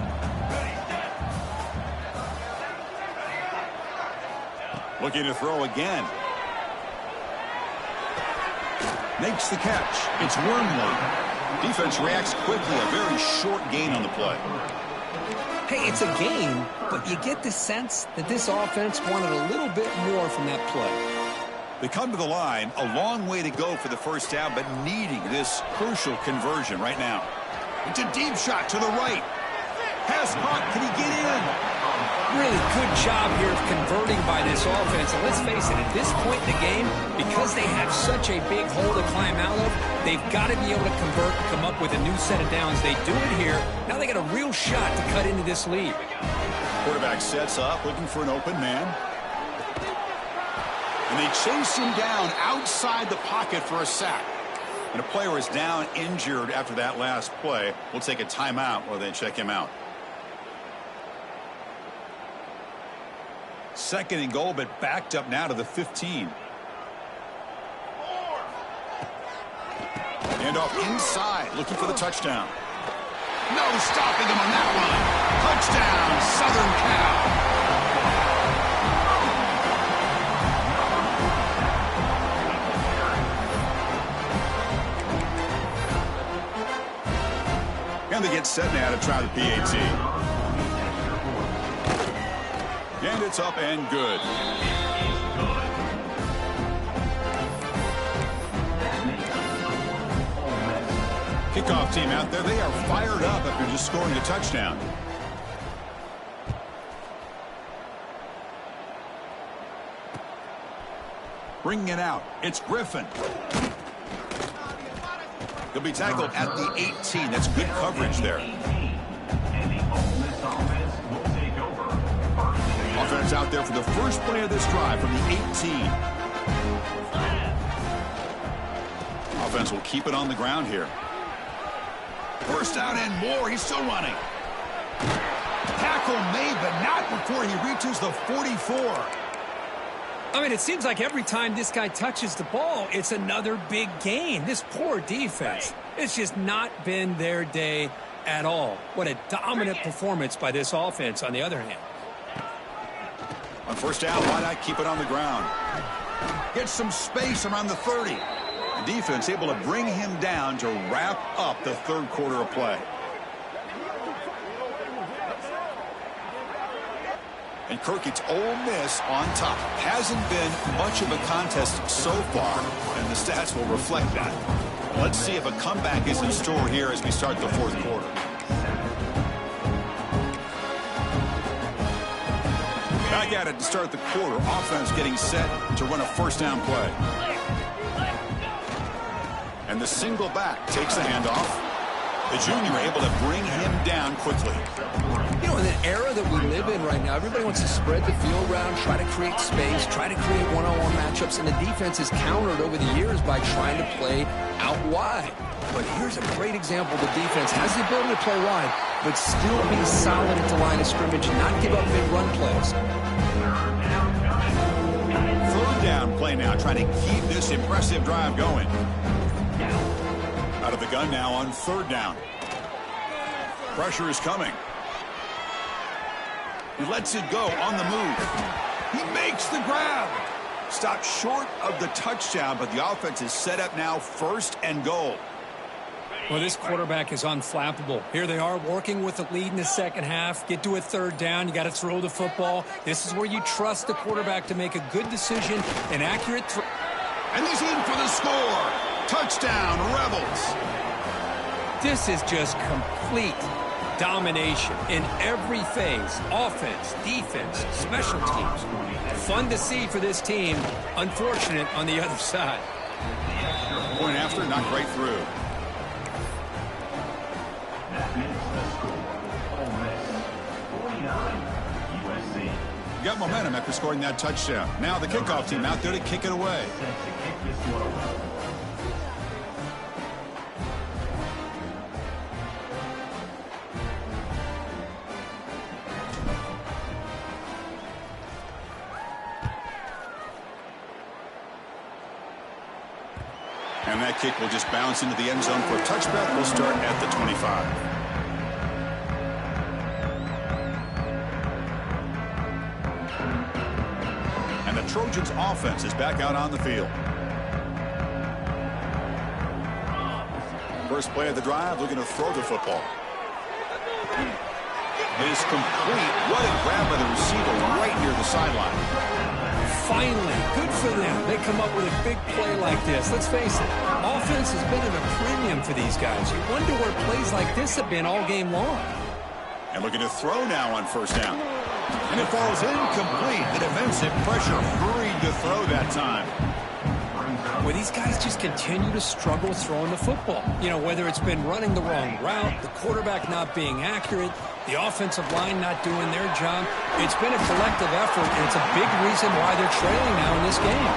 Looking to throw again. Makes the catch. It's Wormley. Defense reacts quickly. A very short gain on the play. Hey, it's a gain, but you get the sense that this offense wanted a little bit more from that play. They come to the line. A long way to go for the first down, but needing this crucial conversion right now. It's a deep shot to the right. Pass caught. Can he get in? Really good job here of converting by this offense. And let's face it, at this point in the game, because they have such a big hole to climb out of, they've got to be able to convert and come up with a new set of downs. They do it here. Now they got a real shot to cut into this lead. Quarterback sets up, looking for an open man. And they chase him down outside the pocket for a sack. And a player is down injured after that last play. We'll take a timeout while they check him out. Second and goal, but backed up now to the 15. And off inside, looking for the touchdown. No stopping him on that one. Touchdown, Southern Cal. And they get set now to try the PAT. And it's up and good. Kickoff team out there. They are fired up after just scoring a touchdown. Bringing it out. It's Griffin. He'll be tackled at the 18. That's good coverage there. Offense out there for the first play of this drive from the 18. Offense will keep it on the ground here. First down and more. He's still running. Tackle made, but not before he reaches the 44. I mean, it seems like every time this guy touches the ball, it's another big gain. This poor defense, it's just not been their day at all. What a dominant performance by this offense on the other hand. On first down, why not keep it on the ground? Get some space around the 30. The defense able to bring him down to wrap up the third quarter of play. And Kirk, it's Ole Miss on top. Hasn't been much of a contest so far, and the stats will reflect that. Let's see if a comeback is in store here as we start the fourth quarter. Back at it to start the quarter. Offense getting set to run a first down play. And the single back takes the handoff. The junior able to bring him down quickly. You know, in the era that we live in right now, everybody wants to spread the field around, try to create space, try to create one-on-one matchups, and the defense is countered over the years by trying to play out wide. But here's a great example. The defense has the ability to play wide, but still be solid at the line of scrimmage and not give up big run plays. Third down play now, trying to keep this impressive drive going. Out of the gun now on third down. Pressure is coming. He lets it go on the move. He makes the grab. Stopped short of the touchdown, but the offense is set up now first and goal. Well, this quarterback is unflappable. Here they are working with the lead in the second half. Get to a third down. You got to throw the football. This is where you trust the quarterback to make a good decision, an accurate throw. And he's in for the score. Touchdown, Rebels. This is just complete domination in every phase. Offense, defense, special teams. Fun to see for this team. Unfortunate on the other side. Point after, knocked right through. That makes the score. Ole Miss 49, USC. Got momentum after scoring that touchdown. Now the kickoff team out there to kick it away. Set to kick this one away. And that kick will just bounce into the end zone for a touchback. We'll start at the 25. And the Trojans offense is back out on the field. First play of the drive, looking to throw the football. It is complete. What a grab by the receiver right near the sideline. Finally, good for them. They come up with a big play like this. Let's face it, offense has been at a premium for these guys. You wonder where plays like this have been all game long. And looking to throw now on first down. And it falls incomplete. The defensive pressure hurried to throw that time. Well, these guys just continue to struggle throwing the football. You know, whether it's been running the wrong route, the quarterback not being accurate, the offensive line not doing their job. It's been a collective effort, and it's a big reason why they're trailing now in this game.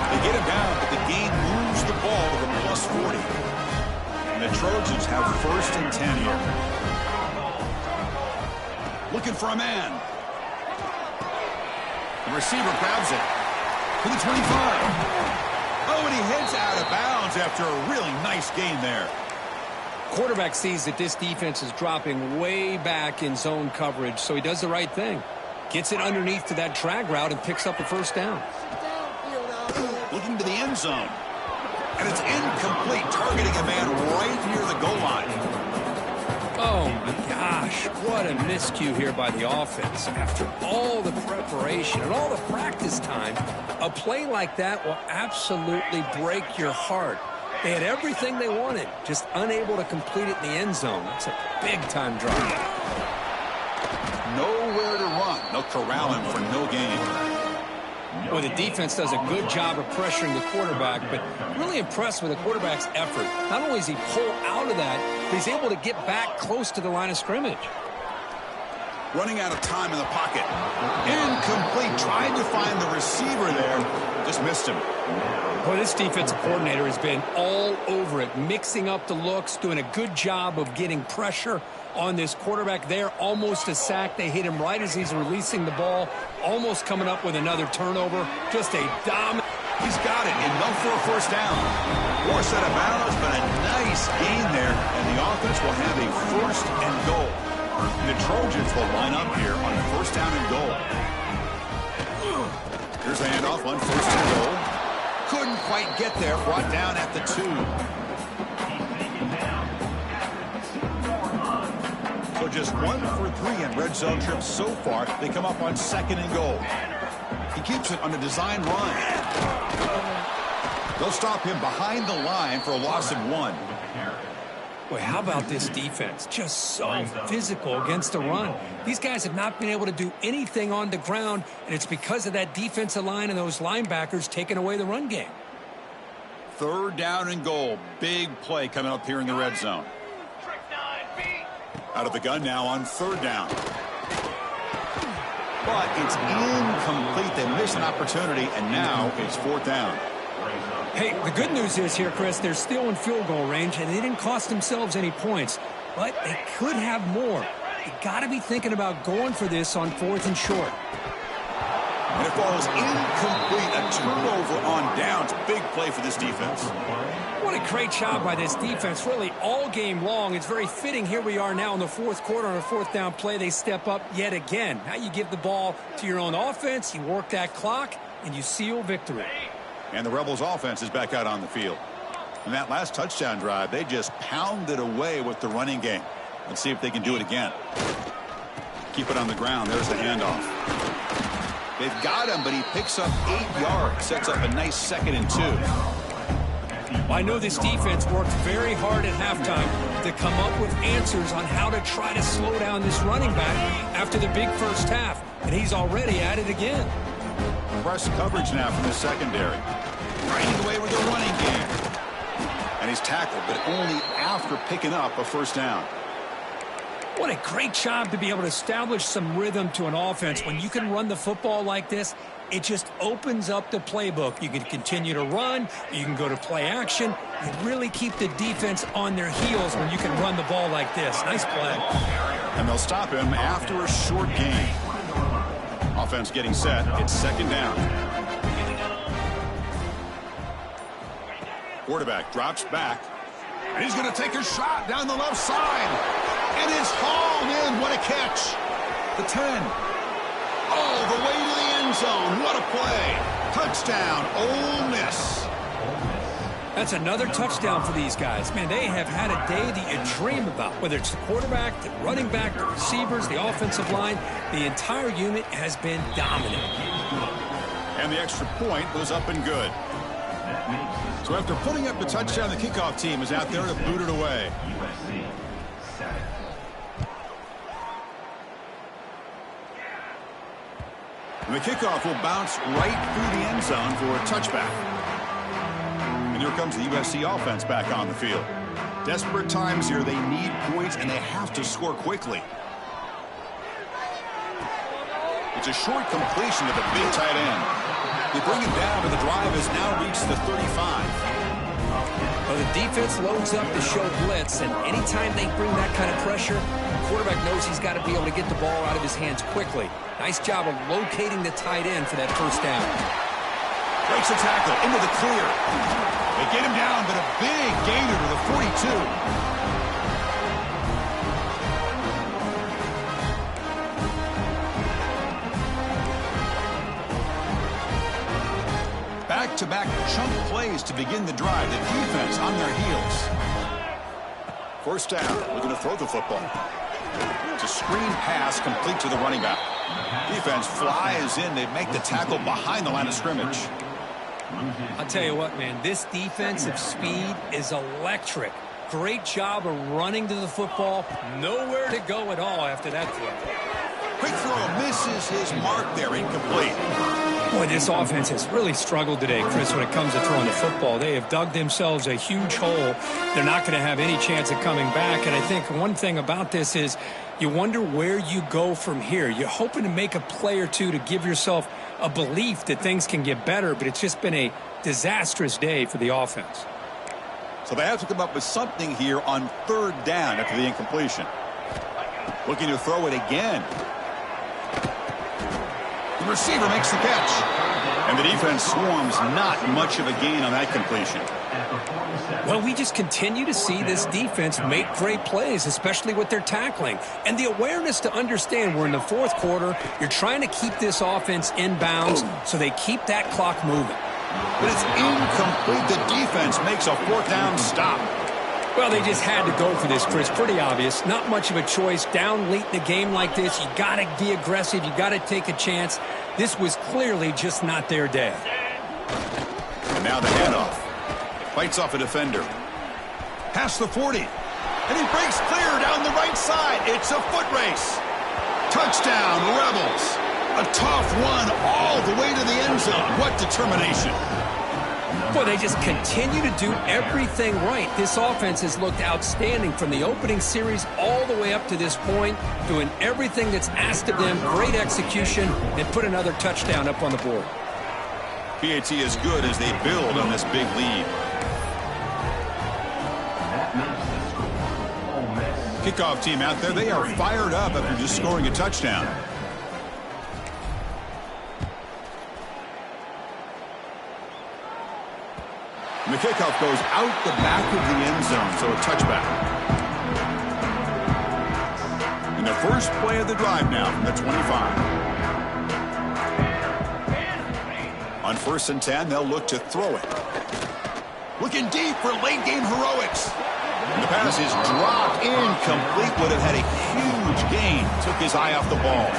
They get him down, but the game moves the ball to the plus 40. And the Trojans have first and 10 here. Looking for a man. The receiver grabs it to the 25. Oh, and he heads out of bounds after a really nice gain there. Quarterback sees that this defense is dropping way back in zone coverage, so he does the right thing. Gets it underneath to that drag route and picks up a first down. Looking to the end zone. And it's incomplete, targeting a man right near the goal line. Oh, my gosh. What a miscue here by the offense. After all the preparation and all the practice time, a play like that will absolutely break your heart. They had everything they wanted, just unable to complete it in the end zone. It's a big-time drop. Nowhere to run. They'll corral him for no gain. Well, the defense does a good job of pressuring the quarterback, but really impressed with the quarterback's effort. Not only does he pull out of that, but he's able to get back close to the line of scrimmage. Running out of time in the pocket. Incomplete. Tried to find the receiver there. Just missed him. Boy, this defensive coordinator has been all over it, mixing up the looks, doing a good job of getting pressure on this quarterback there. Almost a sack. They hit him right as he's releasing the ball. Almost coming up with another turnover. Just a dominant. He's got it. Enough for a first down. Forced out of bounds, but a nice gain there. And the offense will have a first and goal. The Trojans will line up here on first down and goal. Here's the handoff on first and goal. Couldn't quite get there. Brought down at the 2. So just 1 for 3 in red zone trips so far. They come up on second and goal. He keeps it on a design run. They'll stop him behind the line for a loss of 1. Boy, how about this defense? Just so physical against the run. These guys have not been able to do anything on the ground, and it's because of that defensive line and those linebackers taking away the run game. Third down and goal. Big play coming up here in the red zone. Out of the gun now on third down. But it's incomplete. They missed an opportunity, and now it's fourth down. Hey, the good news is here, Chris, they're still in field goal range, and they didn't cost themselves any points. But they could have more. You got to be thinking about going for this on fourth and short. And it falls incomplete. A turnover on downs. Big play for this defense. What a great job by this defense, really all game long. It's very fitting. Here we are now in the fourth quarter on a fourth down play. They step up yet again. Now you give the ball to your own offense, you work that clock, and you seal victory. And the Rebels offense is back out on the field. And that last touchdown drive, they just pounded away with the running game. Let's see if they can do it again. Keep it on the ground. There's the handoff. They've got him, but he picks up 8 yards. Sets up a nice 2nd and 2. Well, I know this defense worked very hard at halftime to come up with answers on how to try to slow down this running back after the big first half. And he's already at it again. Press coverage now from the secondary. Riding away with the running game. And he's tackled, but only after picking up a first down. What a great job to be able to establish some rhythm to an offense. When you can run the football like this, it just opens up the playbook. You can continue to run. You can go to play action. You really keep the defense on their heels when you can run the ball like this. Nice play. And they'll stop him after a short gain. Offense getting set. It's 2nd down. Quarterback drops back. And he's going to take a shot down the left side. And it's hauled in. What a catch. The 10. All the way to the end zone. What a play. Touchdown, Ole Miss. That's another touchdown for these guys. Man, they have had a day that you dream about. Whether it's the quarterback, the running back, the receivers, the offensive line, the entire unit has been dominant. And the extra point was up and good. So after putting up the touchdown, the kickoff team is out there to boot it away. And the kickoff will bounce right through the end zone for a touchback. And here comes the USC offense back on the field. Desperate times here. They need points, and they have to score quickly. It's a short completion to the big tight end. They bring it down, but the drive has now reached the 35. Well, the defense loads up to show blitz, and anytime they bring that kind of pressure, the quarterback knows he's got to be able to get the ball out of his hands quickly. Nice job of locating the tight end for that first down. Breaks a tackle into the clear. They get him down, but a big gainer to the 42. Back-to-back chunk plays to begin the drive. The defense on their heels. First down. Looking to throw the football. It's a screen pass complete to the running back. Defense flies in. They make the tackle behind the line of scrimmage. I'll tell you what, man. This defensive speed is electric. Great job of running to the football. Nowhere to go at all after that throw. Quick throw misses his mark there. Incomplete. Boy, this offense has really struggled today, Chris, when it comes to throwing the football. They have dug themselves a huge hole. They're not going to have any chance of coming back. And I think one thing about this is you wonder where you go from here. You're hoping to make a play or two to give yourself a belief that things can get better, but it's just been a disastrous day for the offense. So they have to come up with something here on 3rd down after the incompletion. Looking to throw it again. The receiver makes the catch. And the defense swarms. Not much of a gain on that completion. Well, we just continue to see this defense make great plays, especially with their tackling. And the awareness to understand we're in the 4th quarter. You're trying to keep this offense in bounds so they keep that clock moving. But it's incomplete. The defense makes a 4th down stop. Well, they just had to go for this, Chris. Pretty obvious. Not much of a choice. Down late in the game like this, you got to be aggressive. You got to take a chance. This was clearly just not their day. And now the handoff. Fights off a defender. Past the 40. And he breaks clear down the right side. It's a foot race. Touchdown, Rebels. A tough one all the way to the end zone. What determination. Boy, they just continue to do everything right. This offense has looked outstanding from the opening series all the way up to this point, doing everything that's asked of them, great execution, and put another touchdown up on the board. PAT is good as they build on this big lead. Kickoff team out there, they are fired up after just scoring a touchdown. And the kickoff goes out the back of the end zone, so a touchback. And the first play of the drive now from the 25. On 1st and 10, they'll look to throw it. Looking deep for late-game heroics. The pass is dropped incomplete. Would have had a huge gain. Took his eye off the ball.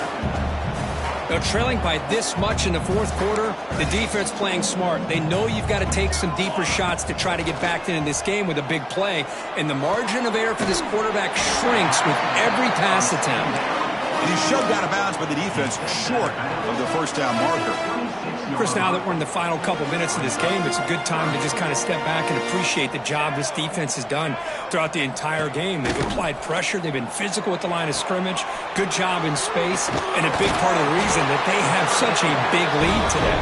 They're trailing by this much in the fourth quarter. The defense playing smart. They know you've got to take some deeper shots to try to get back into this game with a big play. And the margin of error for this quarterback shrinks with every pass attempt. And he's shoved out of bounds by the defense short of the first down marker. Chris, now that we're in the final couple minutes of this game, it's a good time to just kind of step back and appreciate the job this defense has done throughout the entire game. They've applied pressure. They've been physical at the line of scrimmage. Good job in space. And a big part of the reason that they have such a big lead today.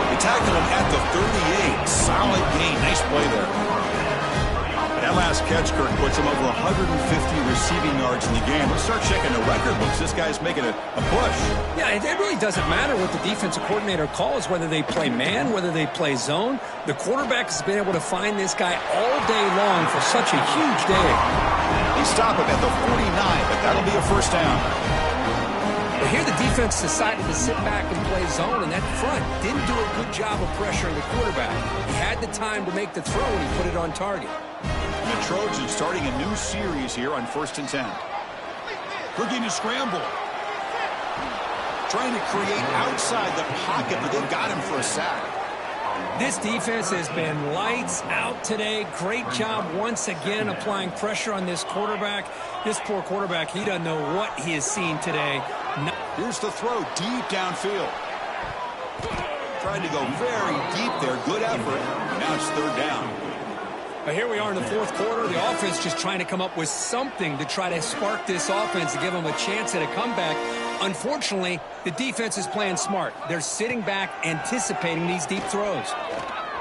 They tackled him at the 38. Solid gain. Nice play there. That last catch, Kirk, puts him over 150 receiving yards in the game. Let's start checking the record books. This guy's making a push. Yeah, it really doesn't matter what the defensive coordinator calls, whether they play man, whether they play zone. The quarterback has been able to find this guy all day long for such a huge day. They stop him at the 49, but that'll be a first down. But here the defense decided to sit back and play zone, and that front didn't do a good job of pressuring the quarterback. He had the time to make the throw, and he put it on target. The Trojans starting a new series here on 1st and 10. Looking to scramble. Trying to create outside the pocket, but they've got him for a sack. This defense has been lights out today. Great job once again applying pressure on this quarterback. This poor quarterback, he doesn't know what he has seen today. Here's the throw deep downfield. Trying to go very deep there. Good effort. Now it's third down. But here we are in the fourth quarter. The offense just trying to come up with something to try to spark this offense to give them a chance at a comeback. Unfortunately, the defense is playing smart. They're sitting back, anticipating these deep throws.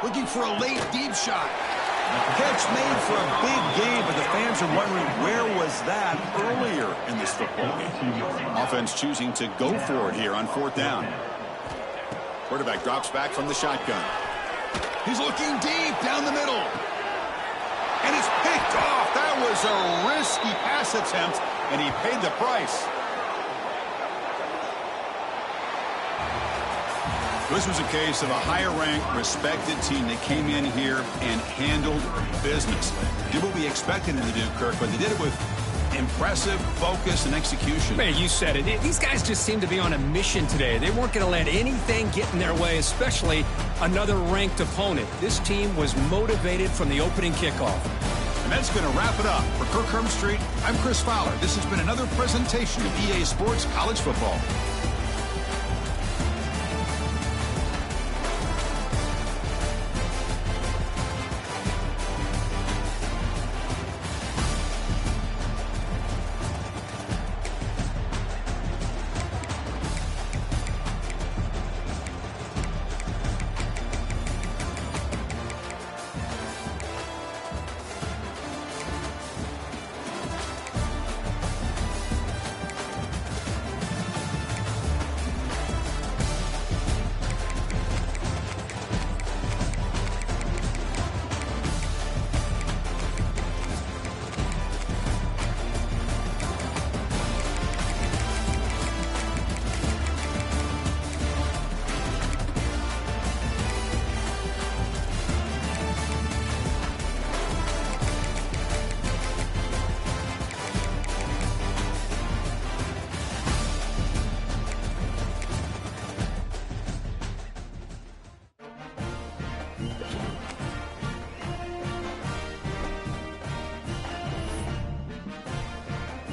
Looking for a late deep shot. Catch made for a big game, but the fans are wondering where was that earlier in this football game. Offense choosing to go for it here on fourth down. Quarterback drops back from the shotgun. He's looking deep down the middle. And it's picked off. That was a risky pass attempt, and he paid the price. This was a case of a higher-ranked, respected team that came in here and handled business. Did what we expected them to do, Kirk, but they did it with impressive focus and execution. Man, you said it. These guys just seem to be on a mission today. They weren't going to let anything get in their way, especially another ranked opponent. This team was motivated from the opening kickoff. And that's going to wrap it up. For Kirk Street, I'm Chris Fowler. This has been another presentation of EA Sports College Football.